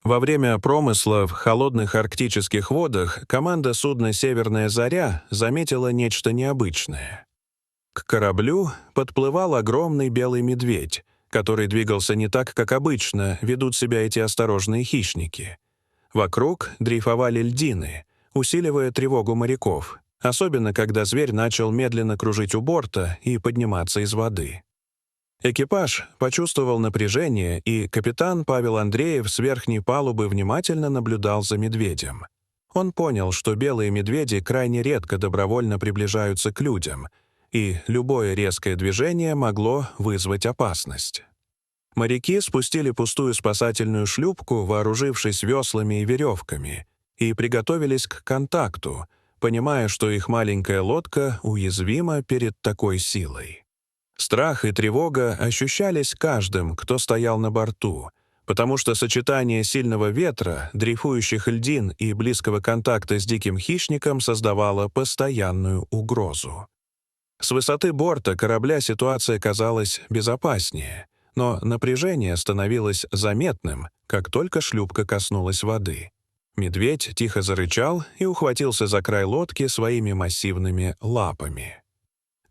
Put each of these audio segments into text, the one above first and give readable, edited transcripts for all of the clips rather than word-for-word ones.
Во время промысла в холодных арктических водах команда судна «Северная заря» заметила нечто необычное. К кораблю подплывал огромный белый медведь, который двигался не так, как обычно ведут себя эти осторожные хищники. Вокруг дрейфовали льдины, усиливая тревогу моряков, особенно когда зверь начал медленно кружить у борта и подниматься из воды. Экипаж почувствовал напряжение, и капитан Павел Андреев с верхней палубы внимательно наблюдал за медведем. Он понял, что белые медведи крайне редко добровольно приближаются к людям, и любое резкое движение могло вызвать опасность. Моряки спустили пустую спасательную шлюпку, вооружившись веслами и веревками, и приготовились к контакту, понимая, что их маленькая лодка уязвима перед такой силой. Страх и тревога ощущались каждым, кто стоял на борту, потому что сочетание сильного ветра, дрейфующих льдин и близкого контакта с диким хищником создавало постоянную угрозу. С высоты борта корабля ситуация казалась безопаснее, но напряжение становилось заметным, как только шлюпка коснулась воды. Медведь тихо зарычал и ухватился за край лодки своими массивными лапами.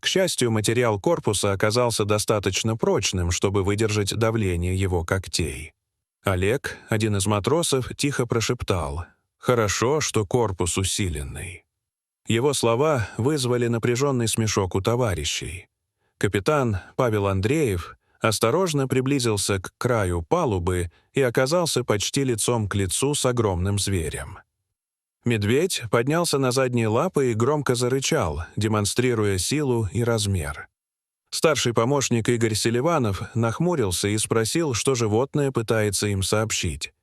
К счастью, материал корпуса оказался достаточно прочным, чтобы выдержать давление его когтей. Олег, один из матросов, тихо прошептал: «Хорошо, что корпус усиленный». Его слова вызвали напряженный смешок у товарищей. Капитан Павел Андреев осторожно приблизился к краю палубы и оказался почти лицом к лицу с огромным зверем. Медведь поднялся на задние лапы и громко зарычал, демонстрируя силу и размер. Старший помощник Игорь Селиванов нахмурился и спросил, что животное пытается им сообщить.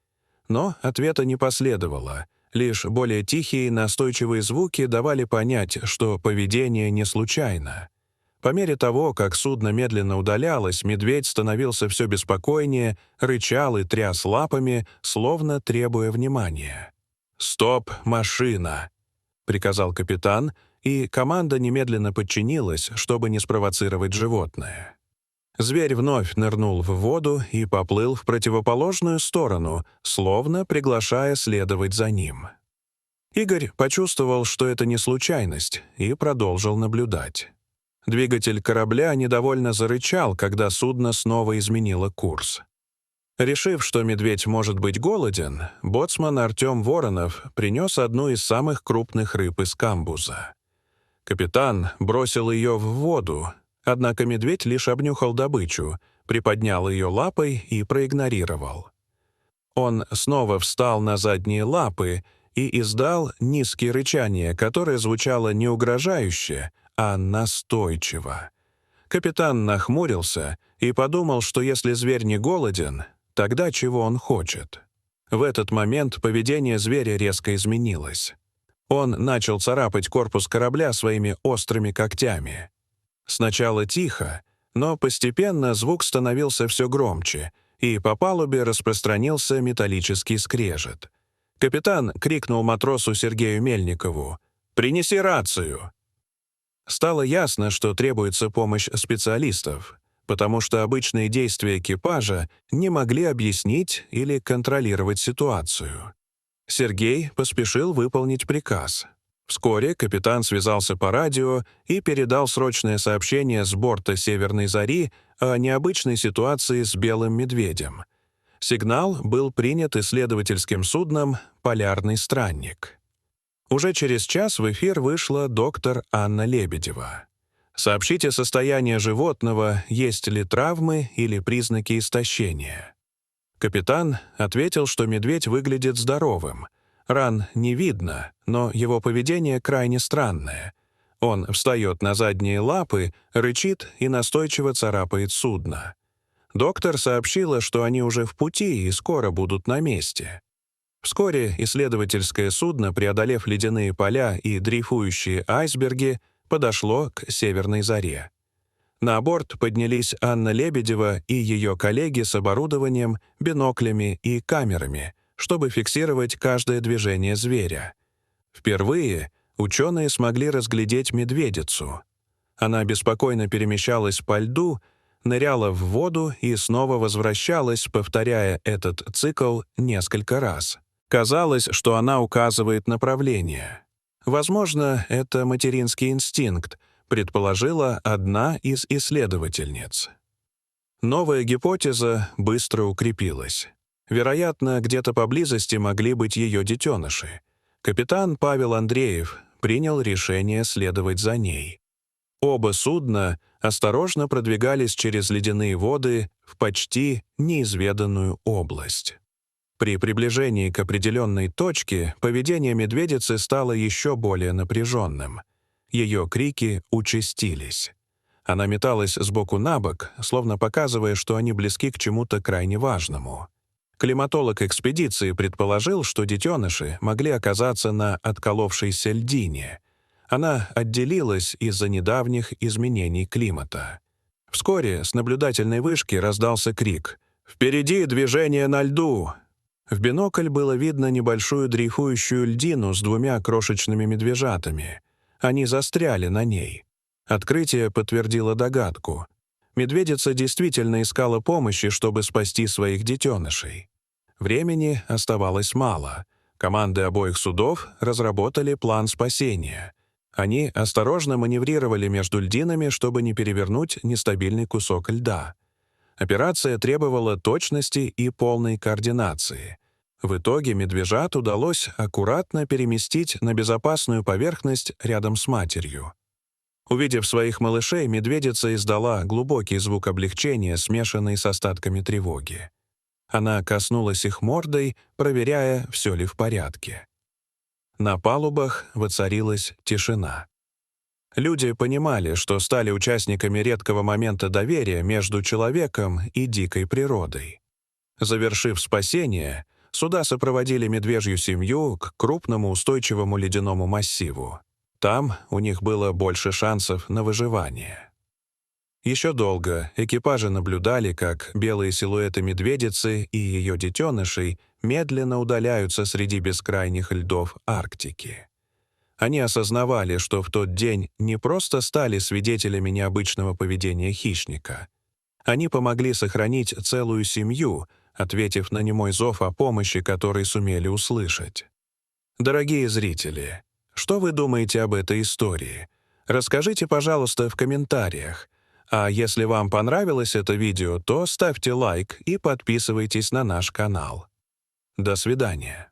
Но ответа не последовало. Лишь более тихие настойчивые звуки давали понять, что поведение не случайно. По мере того, как судно медленно удалялось, медведь становился все беспокойнее, рычал и тряс лапами, словно требуя внимания. «Стоп, машина!» — приказал капитан, и команда немедленно подчинилась, чтобы не спровоцировать животное. Зверь вновь нырнул в воду и поплыл в противоположную сторону, словно приглашая следовать за ним. Игорь почувствовал, что это не случайность, и продолжил наблюдать. Двигатель корабля недовольно зарычал, когда судно снова изменило курс. Решив, что медведь может быть голоден, боцман Артем Воронов принес одну из самых крупных рыб из камбуза. Капитан бросил ее в воду, однако медведь лишь обнюхал добычу, приподнял ее лапой и проигнорировал. Он снова встал на задние лапы и издал низкие рычание, которое звучало не угрожающе, а настойчиво. Капитан нахмурился и подумал, что если зверь не голоден, тогда чего он хочет? В этот момент поведение зверя резко изменилось. Он начал царапать корпус корабля своими острыми когтями. Сначала тихо, но постепенно звук становился все громче, и по палубе распространился металлический скрежет. Капитан крикнул матросу Сергею Мельникову: «Принеси рацию!» Стало ясно, что требуется помощь специалистов, потому что обычные действия экипажа не могли объяснить или контролировать ситуацию. Сергей поспешил выполнить приказ. Вскоре капитан связался по радио и передал срочное сообщение с борта «Северной зари» о необычной ситуации с белым медведем. Сигнал был принят исследовательским судном «Полярный странник». Уже через час в эфир вышла доктор Анна Лебедева. «Сообщите состояние животного, есть ли травмы или признаки истощения». Капитан ответил, что медведь выглядит здоровым. Ран не видно, но его поведение крайне странное. Он встает на задние лапы, рычит и настойчиво царапает судно. Доктор сообщила, что они уже в пути и скоро будут на месте. Вскоре исследовательское судно, преодолев ледяные поля и дрейфующие айсберги, подошло к «Северной заре». На борт поднялись Анна Лебедева и ее коллеги с оборудованием, биноклями и камерами, чтобы фиксировать каждое движение зверя. Впервые ученые смогли разглядеть медведицу. Она беспокойно перемещалась по льду, ныряла в воду и снова возвращалась, повторяя этот цикл несколько раз. Казалось, что она указывает направление. Возможно, это материнский инстинкт, предположила одна из исследовательниц. Новая гипотеза быстро укрепилась. Вероятно, где-то поблизости могли быть ее детеныши. Капитан Павел Андреев принял решение следовать за ней. Оба судна осторожно продвигались через ледяные воды в почти неизведанную область. При приближении к определенной точке поведение медведицы стало еще более напряженным. Ее крики участились. Она металась сбоку на бок, словно показывая, что они близки к чему-то крайне важному. Климатолог экспедиции предположил, что детеныши могли оказаться на отколовшейся льдине. Она отделилась из-за недавних изменений климата. Вскоре с наблюдательной вышки раздался крик «Впереди движение на льду!». В бинокль было видно небольшую дрейфующую льдину с двумя крошечными медвежатами. Они застряли на ней. Открытие подтвердило догадку. Медведица действительно искала помощи, чтобы спасти своих детенышей. Времени оставалось мало. Команды обоих судов разработали план спасения. Они осторожно маневрировали между льдинами, чтобы не перевернуть нестабильный кусок льда. Операция требовала точности и полной координации. В итоге медвежат удалось аккуратно переместить на безопасную поверхность рядом с матерью. Увидев своих малышей, медведица издала глубокий звук облегчения, смешанный с остатками тревоги. Она коснулась их мордой, проверяя, все ли в порядке. На палубах воцарилась тишина. Люди понимали, что стали участниками редкого момента доверия между человеком и дикой природой. Завершив спасение, суда сопроводили медвежью семью к крупному устойчивому ледяному массиву. Там у них было больше шансов на выживание. Еще долго экипажи наблюдали, как белые силуэты медведицы и ее детенышей медленно удаляются среди бескрайних льдов Арктики. Они осознавали, что в тот день не просто стали свидетелями необычного поведения хищника. Они помогли сохранить целую семью, ответив на немой зов о помощи, который сумели услышать. Дорогие зрители, что вы думаете об этой истории? Расскажите, пожалуйста, в комментариях. А если вам понравилось это видео, то ставьте лайк и подписывайтесь на наш канал. До свидания.